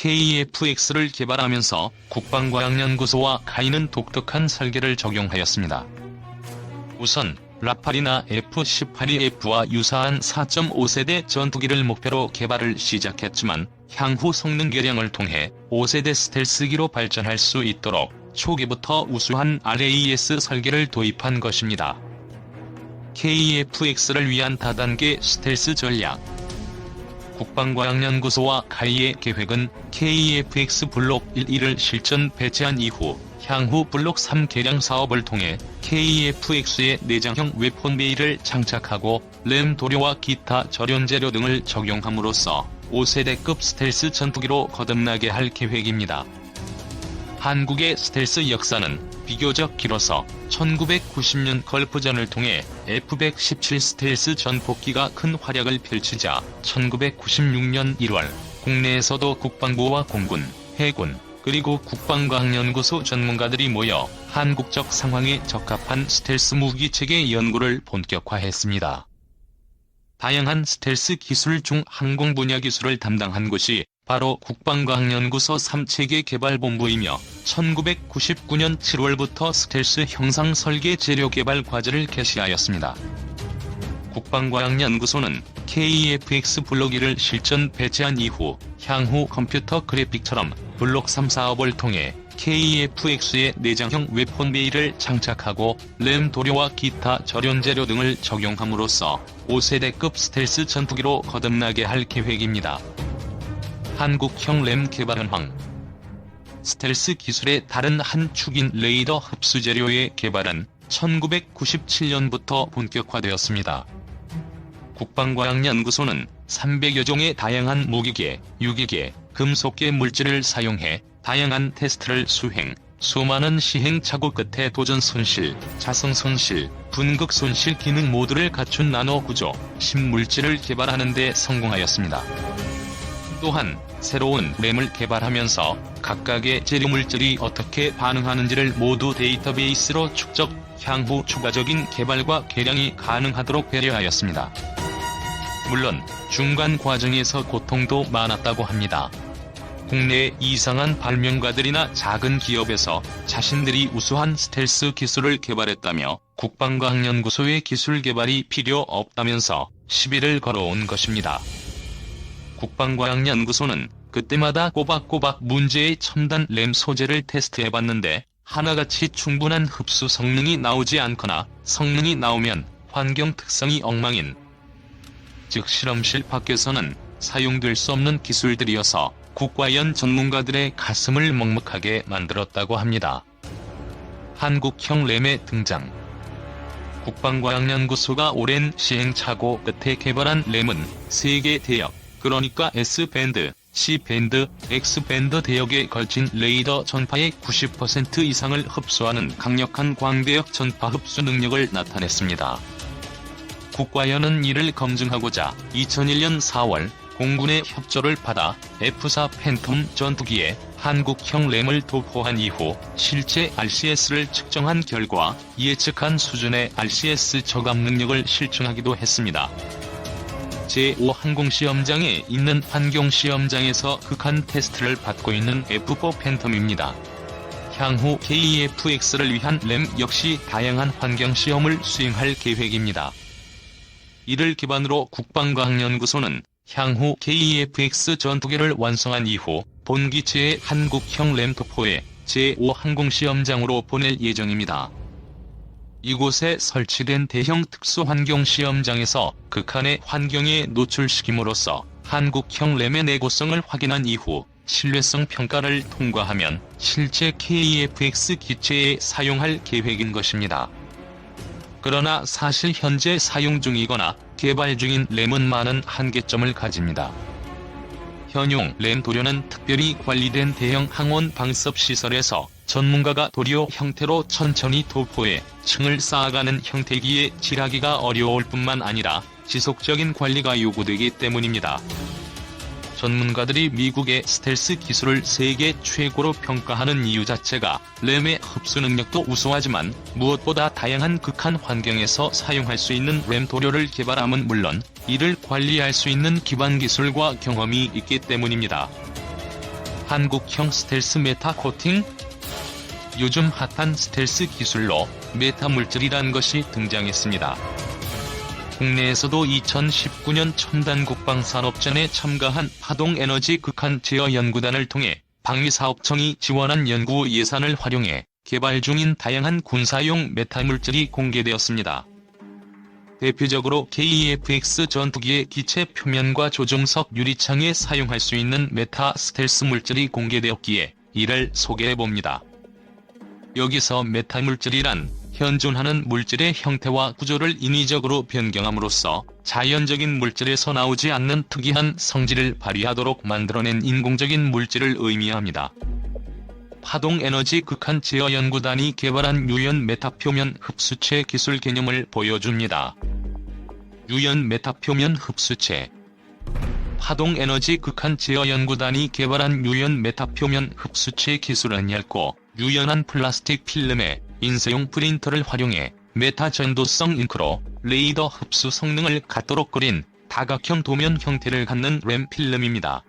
KEFX를 개발하면서 국방과학연구소와 카이는 독특한 설계를 적용하였습니다. 우선 라팔이나 F-18EF와 유사한 4.5세대 전투기를 목표로 개발을 시작했지만 향후 성능 개량을 통해 5세대 스텔스기로 발전할 수 있도록 초기부터 우수한 RAS 설계를 도입한 것입니다. KEFX를 위한 다단계 스텔스 전략. 국방과학연구소와 카이의 계획은 KEFX 블록 1을 실전 배치한 이후 향후 블록 3 개량 사업을 통해 KEFX의 내장형 웨폰 베이를 장착하고 램 도료와 기타 절연 재료 등을 적용함으로써 5세대급 스텔스 전투기로 거듭나게 할 계획입니다. 한국의 스텔스 역사는 비교적 길어서 1990년 걸프전을 통해 F-117 스텔스 전폭기가 큰 활약을 펼치자 1996년 1월 국내에서도 국방부와 공군, 해군, 그리고 국방과학연구소 전문가들이 모여 한국적 상황에 적합한 스텔스 무기체계 연구를 본격화했습니다. 다양한 스텔스 기술 중 항공 분야 기술을 담당한 곳이 바로 국방과학연구소 3체계 개발본부이며 1999년 7월부터 스텔스 형상 설계 재료 개발 과제를 개시하였습니다. 국방과학연구소는 KEFX 블록 1을 실전 배치한 이후 향후 컴퓨터 그래픽처럼 블록 3 사업을 통해 KEFX의 내장형 웨폰 베이를 장착하고 램 도료와 기타 절연 재료 등을 적용함으로써 5세대급 스텔스 전투기로 거듭나게 할 계획입니다. 한국형 램 개발 현황. 스텔스 기술의 다른 한 축인 레이더 흡수 재료의 개발은 1997년부터 본격화되었습니다. 국방과학연구소는 300여 종의 다양한 무기계, 유기계, 금속계 물질을 사용해 다양한 테스트를 수행, 수많은 시행착오 끝에 도전 손실, 자성 손실, 분극 손실 기능 모두를 갖춘 나노 구조, 신물질을 개발하는 데 성공하였습니다. 또한 새로운 램을 개발하면서 각각의 재료물질이 어떻게 반응하는지를 모두 데이터베이스로 축적, 향후 추가적인 개발과 개량이 가능하도록 배려하였습니다. 물론 중간 과정에서 고통도 많았다고 합니다. 국내의 이상한 발명가들이나 작은 기업에서 자신들이 우수한 스텔스 기술을 개발했다며 국방과학연구소의 기술 개발이 필요 없다면서 시비를 걸어온 것입니다. 국방과학연구소는 그때마다 꼬박꼬박 문제의 첨단 램 소재를 테스트해봤는데 하나같이 충분한 흡수 성능이 나오지 않거나 성능이 나오면 환경 특성이 엉망인, 즉 실험실 밖에서는 사용될 수 없는 기술들이어서 국과연 전문가들의 가슴을 먹먹하게 만들었다고 합니다. 한국형 램의 등장. 국방과학연구소가 오랜 시행착오 끝에 개발한 램은 세계 대역, 그러니까 S밴드, C밴드, X밴드 대역에 걸친 레이더 전파의 90% 이상을 흡수하는 강력한 광대역 전파 흡수 능력을 나타냈습니다. 국과연은 이를 검증하고자 2001년 4월 공군의 협조를 받아 F-4 팬텀 전투기에 한국형 램을 도포한 이후 실제 RCS를 측정한 결과 예측한 수준의 RCS 저감 능력을 실증하기도 했습니다. 제5 항공시험장에 있는 환경시험장에서 극한 테스트를 받고 있는 F-4 팬텀입니다. 향후 KEFX를 위한 램 역시 다양한 환경시험을 수행할 계획입니다. 이를 기반으로 국방과학연구소는 향후 KEFX 전투기를 완성한 이후 본기체의 한국형 램 도포에 제5 항공시험장으로 보낼 예정입니다. 이곳에 설치된 대형 특수환경시험장에서 극한의 환경에 노출시킴으로써 한국형 램의 내구성을 확인한 이후 신뢰성 평가를 통과하면 실제 KEFX 기체에 사용할 계획인 것입니다. 그러나 사실 현재 사용 중이거나 개발 중인 램은 많은 한계점을 가집니다. 현용 램 도료는 특별히 관리된 대형 항원 방섭 시설에서 전문가가 도료 형태로 천천히 도포해 층을 쌓아가는 형태기에 칠하기가 어려울 뿐만 아니라 지속적인 관리가 요구되기 때문입니다. 전문가들이 미국의 스텔스 기술을 세계 최고로 평가하는 이유 자체가 램의 흡수 능력도 우수하지만 무엇보다 다양한 극한 환경에서 사용할 수 있는 램 도료를 개발함은 물론 이를 관리할 수 있는 기반 기술과 경험이 있기 때문입니다. 한국형 스텔스 메타 코팅? 요즘 핫한 스텔스 기술로 메타 물질이란 것이 등장했습니다. 국내에서도 2019년 첨단 국방산업전에 참가한 파동에너지 극한 제어 연구단을 통해 방위사업청이 지원한 연구 예산을 활용해 개발 중인 다양한 군사용 메타 물질이 공개되었습니다. 대표적으로 KEFX 전투기의 기체 표면과 조종석 유리창에 사용할 수 있는 메타 스텔스 물질이 공개되었기에 이를 소개해봅니다. 여기서 메타 물질이란 현존하는 물질의 형태와 구조를 인위적으로 변경함으로써 자연적인 물질에서 나오지 않는 특이한 성질을 발휘하도록 만들어낸 인공적인 물질을 의미합니다. 파동에너지 극한 제어 연구단이 개발한 유연 메타표면 흡수체 기술 개념을 보여줍니다. 유연 메타표면 흡수체. 파동에너지 극한 제어 연구단이 개발한 유연 메타표면 흡수체 기술은 얇고 유연한 플라스틱 필름에 인쇄용 프린터를 활용해 메타 전도성 잉크로 레이더 흡수 성능을 갖도록 그린 다각형 도면 형태를 갖는 램 필름입니다.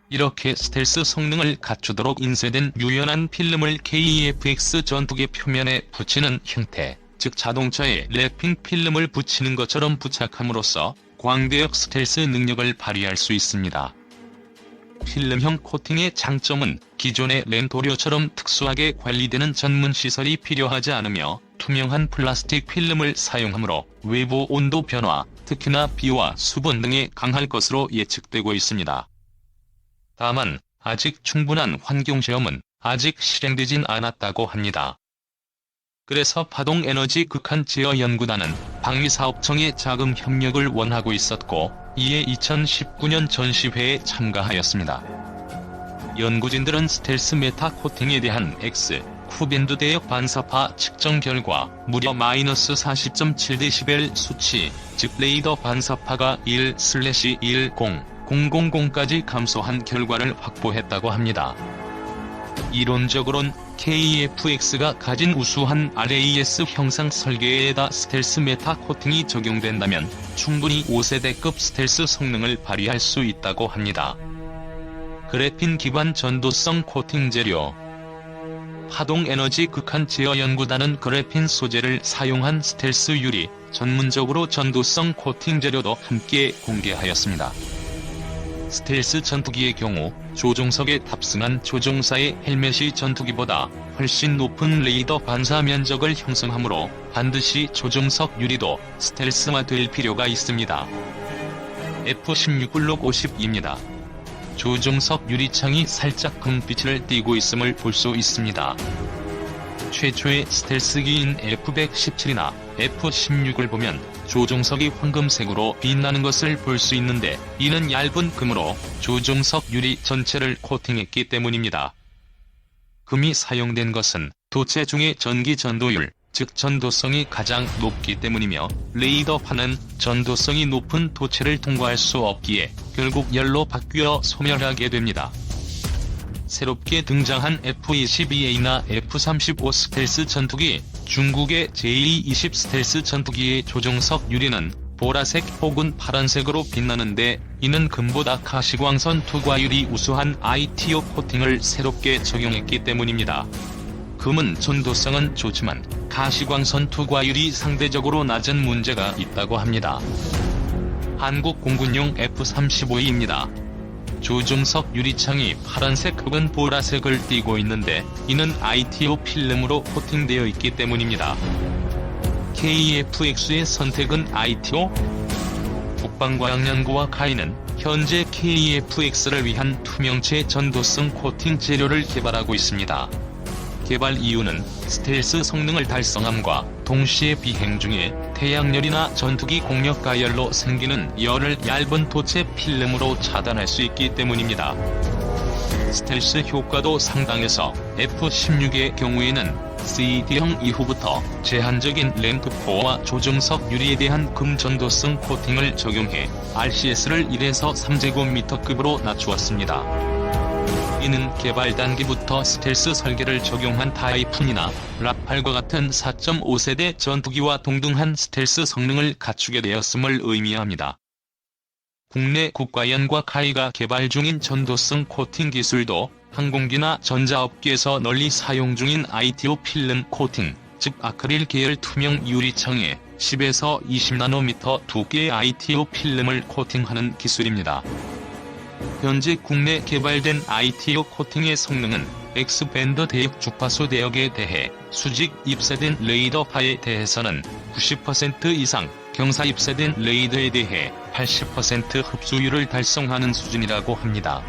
이렇게 스텔스 성능을 갖추도록 인쇄된 유연한 필름을 KEFX 전투기 표면에 붙이는 형태, 즉 자동차에 랩핑 필름을 붙이는 것처럼 부착함으로써 광대역 스텔스 능력을 발휘할 수 있습니다. 필름형 코팅의 장점은 기존의 램 도료처럼 특수하게 관리되는 전문 시설이 필요하지 않으며 투명한 플라스틱 필름을 사용하므로 외부 온도 변화, 특히나 비와 수분 등에 강할 것으로 예측되고 있습니다. 다만 아직 충분한 환경시험은 아직 실행되진 않았다고 합니다. 그래서 파동에너지 극한 제어 연구단은 방위사업청의 자금 협력을 원하고 있었고 이에 2019년 전시회에 참가하였습니다. 연구진들은 스텔스 메타 코팅에 대한 X-쿠밴드 대역 반사파 측정 결과 무려 -40.7dB 수치, 즉 레이더 반사파가 1/10,000까지 감소한 결과를 확보했다고 합니다. 이론적으로는 KEFX가 가진 우수한 RAS 형상 설계에다 스텔스 메타 코팅이 적용된다면 충분히 5세대급 스텔스 성능을 발휘할 수 있다고 합니다. 그래핀 기반 전도성 코팅 재료. 파동에너지 극한 제어 연구단은 그래핀 소재를 사용한 스텔스 유리, 전문적으로 전도성 코팅 재료도 함께 공개하였습니다. 스텔스 전투기의 경우 조종석에 탑승한 조종사의 헬멧이 전투기보다 훨씬 높은 레이더 반사 면적을 형성하므로 반드시 조종석 유리도 스텔스화될 필요가 있습니다. F-16 블록 50입니다. 조종석 유리창이 살짝 금빛을 띠고 있음을 볼 수 있습니다. 최초의 스텔스기인 F-117이나 F-16을 보면 조종석이 황금색으로 빛나는 것을 볼 수 있는데 이는 얇은 금으로 조종석 유리 전체를 코팅했기 때문입니다. 금이 사용된 것은 도체 중의 전기 전도율, 즉 전도성이 가장 높기 때문이며 레이더판은 전도성이 높은 도체를 통과할 수 없기에 결국 열로 바뀌어 소멸하게 됩니다. 새롭게 등장한 F-22A나 F-35 스텔스 전투기, 중국의 J-20 스텔스 전투기의 조종석 유리는 보라색 혹은 파란색으로 빛나는데 이는 금보다 가시광선 투과율이 우수한 ITO 코팅을 새롭게 적용했기 때문입니다. 금은 전도성은 좋지만 가시광선 투과율이 상대적으로 낮은 문제가 있다고 합니다. 한국 공군용 F-35E입니다. 조종석 유리창이 파란색 혹은 보라색을 띠고 있는데 이는 ITO 필름으로 코팅되어 있기 때문입니다. KEFX의 선택은 ITO? 국방과학연구와 카이는 현재 KEFX를 위한 투명체 전도성 코팅 재료를 개발하고 있습니다. 개발 이유는 스텔스 성능을 달성함과 동시에 비행 중에 태양열이나 전투기 공력 가열로 생기는 열을 얇은 도체 필름으로 차단할 수 있기 때문입니다. 스텔스 효과도 상당해서 F-16의 경우에는 CD형 이후부터 제한적인 램프포와 조종석 유리에 대한 금 전도성 코팅을 적용해 RCS를 1에서 3제곱미터급으로 낮추었습니다. 이는 개발 단기부터 스텔스 설계를 적용한 타이푼이나 라팔과 같은 4.5세대 전투기와 동등한 스텔스 성능을 갖추게 되었음을 의미합니다. 국내 국가연과 카이가 개발 중인 전도성 코팅 기술도 항공기나 전자업계에서 널리 사용 중인 ITO 필름 코팅, 즉 아크릴 계열 투명 유리창에 10에서 20나노미터 두께의 ITO 필름을 코팅하는 기술입니다. 현재 국내 개발된 ITO 코팅의 성능은 X밴드 대역 주파수 대역에 대해 수직 입쇄된 레이더파에 대해서는 90% 이상, 경사 입쇄된 레이더에 대해 80% 흡수율을 달성하는 수준이라고 합니다.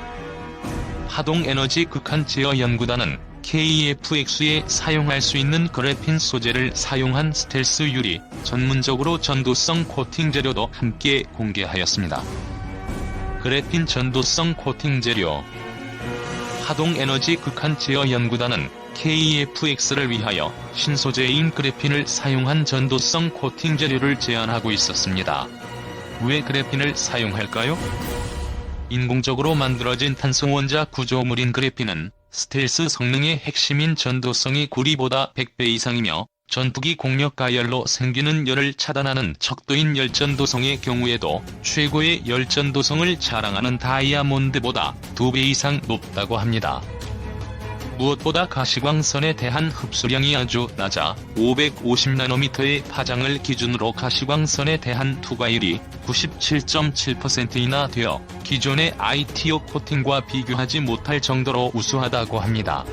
하동에너지 극한 제어 연구단은 KEFX에 사용할 수 있는 그래핀 소재를 사용한 스텔스 유리, 전문적으로 전도성 코팅 재료도 함께 공개하였습니다. 그래핀 전도성 코팅 재료. 하동에너지 극한 제어 연구단은 KEFX를 위하여 신소재인 그래핀을 사용한 전도성 코팅 재료를 제안하고 있었습니다. 왜 그래핀을 사용할까요? 인공적으로 만들어진 탄소원자 구조물인 그래핀은 스텔스 성능의 핵심인 전도성이 구리보다 100배 이상이며 전투기 공력 가열로 생기는 열을 차단하는 척도인 열전도성의 경우에도 최고의 열전도성을 자랑하는 다이아몬드보다 2배 이상 높다고 합니다. 무엇보다 가시광선에 대한 흡수량이 아주 낮아 550나노미터의 파장을 기준으로 가시광선에 대한 투과율이 97.7%이나 되어 기존의 ITO 코팅과 비교하지 못할 정도로 우수하다고 합니다.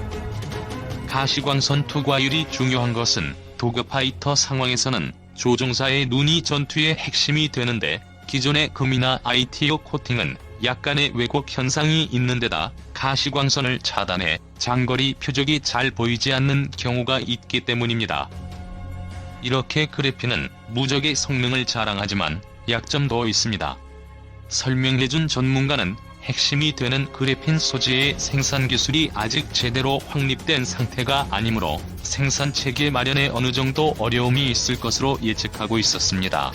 가시광선 투과율이 중요한 것은 도그파이터 상황에서는 조종사의 눈이 전투의 핵심이 되는데 기존의 금이나 ITO 코팅은 약간의 왜곡 현상이 있는 데다 가시광선을 차단해 장거리 표적이 잘 보이지 않는 경우가 있기 때문입니다. 이렇게 그래핀은 무적의 성능을 자랑하지만 약점도 있습니다. 설명해준 전문가는 핵심이 되는 그래핀 소재의 생산 기술이 아직 제대로 확립된 상태가 아니므로 생산 체계 마련에 어느 정도 어려움이 있을 것으로 예측하고 있었습니다.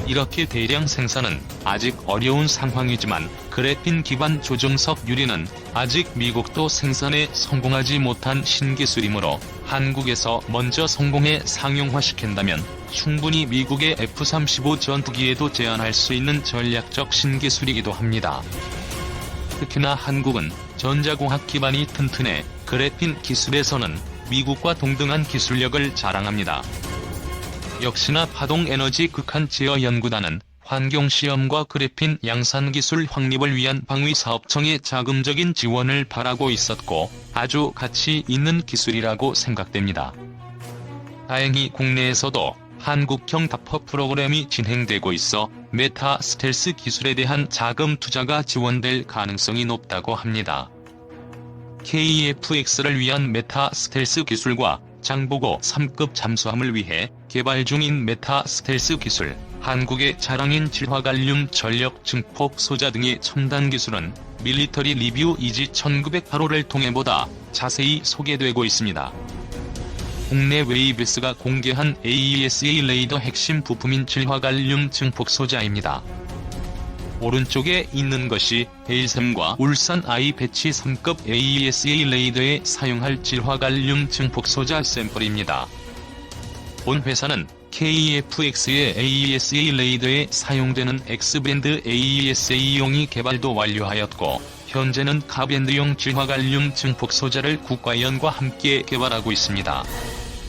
이렇게 대량 생산은 아직 어려운 상황이지만 그래핀 기반 조종석 유리는 아직 미국도 생산에 성공하지 못한 신기술이므로 한국에서 먼저 성공해 상용화시킨다면 충분히 미국의 F-35 전투기에도 제한할 수 있는 전략적 신기술이기도 합니다. 특히나 한국은 전자공학 기반이 튼튼해 그래핀 기술에서는 미국과 동등한 기술력을 자랑합니다. 역시나 하동에너지 극한 제어 연구단은 환경시험과 그래핀 양산기술 확립을 위한 방위사업청의 자금적인 지원을 바라고 있었고 아주 가치 있는 기술이라고 생각됩니다. 다행히 국내에서도 한국형 다퍼 프로그램이 진행되고 있어 메타 스텔스 기술에 대한 자금 투자가 지원될 가능성이 높다고 합니다. KEFX를 위한 메타 스텔스 기술과 장보고 3급 잠수함을 위해 개발 중인 메타 스텔스 기술, 한국의 자랑인 질화갈륨 전력 증폭 소자 등의 첨단 기술은 밀리터리 리뷰 이지 1908호를 통해 보다 자세히 소개되고 있습니다. 국내 웨이브스가 공개한 AESA 레이더 핵심 부품인 질화갈륨 증폭 소자입니다. 오른쪽에 있는 것이 헬샘과 울산 I 배치 3급 AESA 레이더에 사용할 질화갈륨 증폭 소자 샘플입니다. 본 회사는 KEFX의 AESA 레이더에 사용되는 X밴드 AESA용이 개발도 완료하였고 현재는 가밴드용 질화갈륨 증폭 소자를 국가연과 함께 개발하고 있습니다.